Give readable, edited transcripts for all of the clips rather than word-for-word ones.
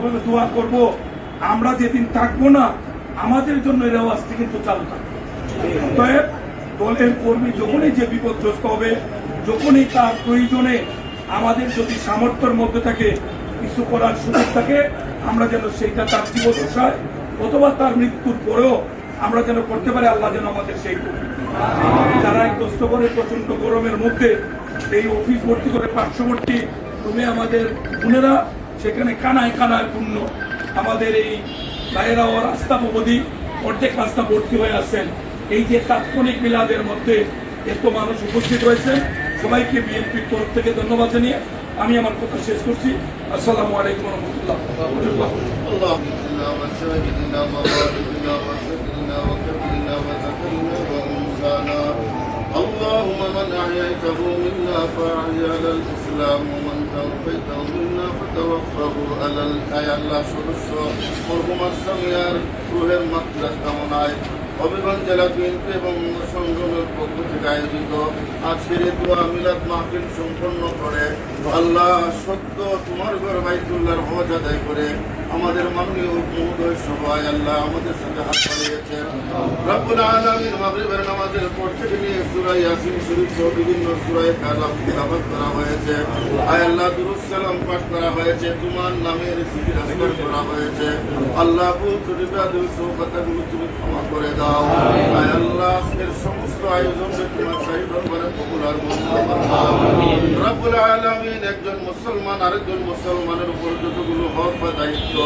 একান্তভাবে দোয়া করব, আমরা যেদিন থাকবো না আমাদের জন্য এর আওয়াজটি কিন্তু চালু থাকবে। অতএব দলের কর্মী যখনই যে বিপর্যস্ত হবে, যখনই তার প্রয়োজনে আমাদের যদি সামর্থ্যের মধ্যে থাকে কিছু করার সুযোগ থাকে, আমরা যেন সেইটা তার জীবদ্দশায় অথবা তার মৃত্যুর পরেও আমরা যেন করতে পারি। আল্লাহ যেন আমাদের সেই যারা এক কষ্ট করে প্রচন্ড গরমের মধ্যে এই অফিস ভর্তি করে পার্শ্ববর্তী রুমে আমাদের বোনেরা সেখানে কানায় কানায় পূর্ণ, আমাদের এই ভাইয়েরাও রাস্তা অবধি অর্ধেক রাস্তা ভর্তি হয়ে আছেন। এই যে তাৎক্ষণিক মিলাদের মধ্যে এত মানুষ উপস্থিত রয়েছে, সবাইকে বিএনপির তরফ থেকে ধন্যবাদ জানিয়ে আমি আমার কথা শেষ করছি। আসসালামু আলাইকুম রহমতুল্লাহ। اللهم من أحييته منا فأحيي على الإسلام ومن توفيته منا فتوفه على الحياة الله সদস্য মরহুমার সামিয়ার রুহের মাগফিরাত কামনায় হবিগঞ্জ জেলা বিএনপি এবং সংগঠনের পক্ষ থেকে আয়োজিত আজকের এই দোয়া মিলাদ মাহফিল সম্পন্ন করে আল্লাহ সত্য তোমার ঘর বাইতুল্লাহর হজ আদায় করে আমাদের মাননীয় মহোদয় সভায় আল্লাহ আমাদের সাথে হাত বাড়িয়েছেন। রব্বুল আলামিন মাগরিবের নামাজের পর থেকে নিয়ে সূরা ইয়াসিন শরীফ সহ বিভিন্ন সূরায়ে কালাম তিলাওয়াত করা হয়েছে। আয় আল্লাহ দুরূদ সালাম পাঠ করা হয়েছে, তোমার নামের জিকির আজকার করা হয়েছে। আল্লাহ ভুল ত্রুটি কথাগুলো তুমি ক্ষমা করে দাও। আয় আল্লাহ আজকের সমস্ত আয়োজনকে তোমার শাহী দরবারে কবুল আর মঞ্জুর ফরমাও। রব্বুল আলামিন একজন মুসলমান আরেকজন মুসলমানের উপর যতগুলো হক বা দায়িত্ব,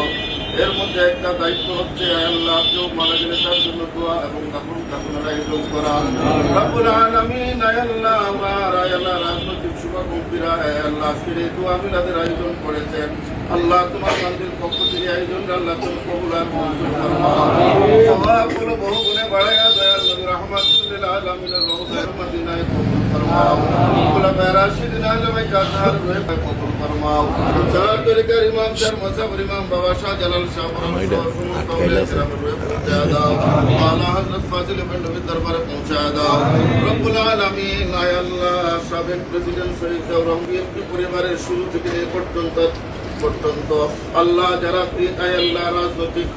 এর মধ্যে একটা দায়িত্ব হচ্ছে আল্লাহ কেউ মারা গেলে তার জন্য দোয়া এবং কাফনের আয়োজন করা। রব্বুল আলামিন আল্লাহ আমার আল্লাহ রাজনৈতিক শুভাকাঙ্ক্ষীরা আল্লাহ আজকের এই দোয়া মিলাদের আয়োজন করেছেন। আল্লাহ তোমার বান্দির পক্ষ থেকে আয়োজন আল্লাহ তুমি কবুল আর মঞ্জুর ফরমাও। সওয়াবগুলো বহু গুণে বাড়ায়া দয়াল নবী রাহমাতুল আলামিনের রওজায়ে মদিনায় কবুল ফরমাও। খুলাফায়ে রাশিদিন আহলে কাতার রয়ে কবুল ফরমাও। চার তরিকার ইমাম চার মাযহাবের ইমাম বাবা শাহ জালাল শাহ সমস্ত আউলিয়া কিরামের রয়ে পৌঁছায়া দাও। আলা হযরত ফাজিল ইবনে নবীর দরবারে পৌঁছায়া দাও। রব্বুল আলামিন আয় আল্লাহ সাবেক প্রেসিডেন্ট শহীদ জিয়াউর বিএনপি পরিবারের শুরু থেকে এ পর্যন্ত আল্লাহ যারা আয় আল্লাহ রাজনৈতিক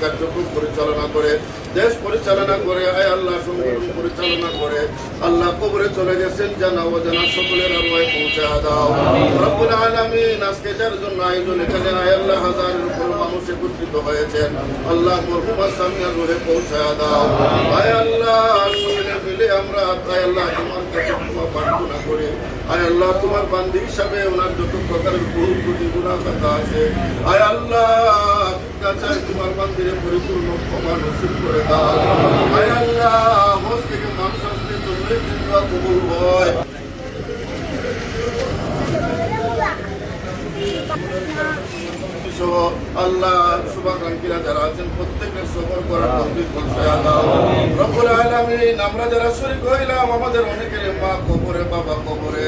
কার্যক্রম পরিচালনা করে, দেশ পরিচালনা করে, আয় আল্লাহ সংগঠন পরিচালনা করে, আল্লাহ কবরে চলে গেছেন জানা অজানা সকলের আল্লাহ পৌঁছা দাও। রব্বুল আলামিন আজকে যার জন্য আয়োজন এখানে আয় আল্লাহ হাজারের উপর মানুষ একত্রিত হয়েছেন, আল্লাহ মরহুমা সামিয়ার রুহে পৌঁছা দাও। আয় আল্লাহ সকলে মিলে আমরা আয় আল্লাহ তোমার কাছে ক্ষমা প্রার্থনা করি। আয় আল্লাহ তোমার বান্দি হিসাবে ওনার যত প্রকারের ভুল ত্রুটি গুনাহ কথা আছে আয় আল্লাহ কাছে তোমার বান্দিরে পরিপূর্ণ ক্ষমা নসিব করে দাও। আয় আল্লাহ হজ থেকে মানুষ আসলে তোমার দোয়া কবুল হয়। আল্লাহ শুভাকাঙ্ক্ষীরা যারা আছেন প্রত্যেকের সফর করার তৌফিক বর্ষায়া দাও। রব্বুল আলামিন আমরা যারা শরীক হইলাম আমাদের অনেকের মা কবরে বাবা কবরে,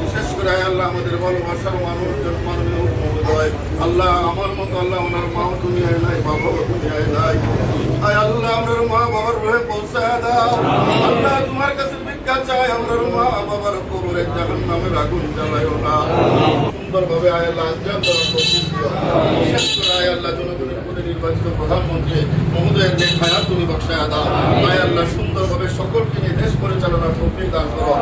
বিশেষ করে আল্লাহ আমাদের ভালোবাসার মানুষজন মাননীয় মহোদয় আল্লাহ আমার মতো আল্লাহ ওনার মাও দুনিয়ায় নাই বাবাও দুনিয়ায় নাই। আয় আল্লাহ আমরার মা বাবার রুহে পৌঁছায়া দাও। আল্লাহ তোমার কাছে ভিক্ষা চাই আমরার মা বাবার কবরে জাহান্নামের আগুন জ্বালাইও না। সুন্দরভাবে আয় আল্লাহ আঞ্জাম দেওয়ার তৌফিক দিও। বিশেষ করে আয় আল্লাহ জনগণের প্রতি নির্বাচিত প্রধানমন্ত্রী মহোদয়ের যে হায়াত তুমি বর্ষায়া দাও। আয় আল্লাহ সুন্দরভাবে সকলকে নিয়ে দেশ পরিচালনার তৌফিক দান করো।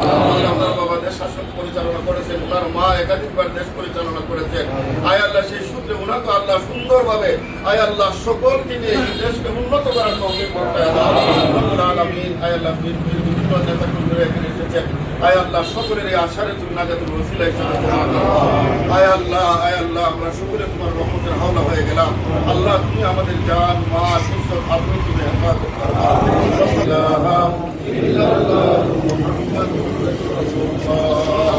আপনার বাবা দেশ শাসন পরিচালনা করেছেন, ওনার মা একাধিকবার দেশ পরিচালনা করেছেন। আয় আল্লাহ সেই সূত্রে ওনাকে আল্লাহ সুন্দরভাবে আয় আল্লাহ সকলকে নিয়ে দেশকে উন্নত করার তৌফিক বর্ষায়া দাও। রব্বুল আলামিন আয় আল্লাহ বিভিন্ন নেতাকর্মীরা এখানে এসেছেন, আয় আল্লাহ সকলের এই আশারে তুমি নাজাতুল ওসিলা হিসেবে আয় আল্লাহ আমরা সকলে তোমার রহমতের হাওলা হয়ে গেলাম। আল্লাহ তুমি আমাদের জান মাল ইজ্জত আপনি তুমি হেফাজত করো।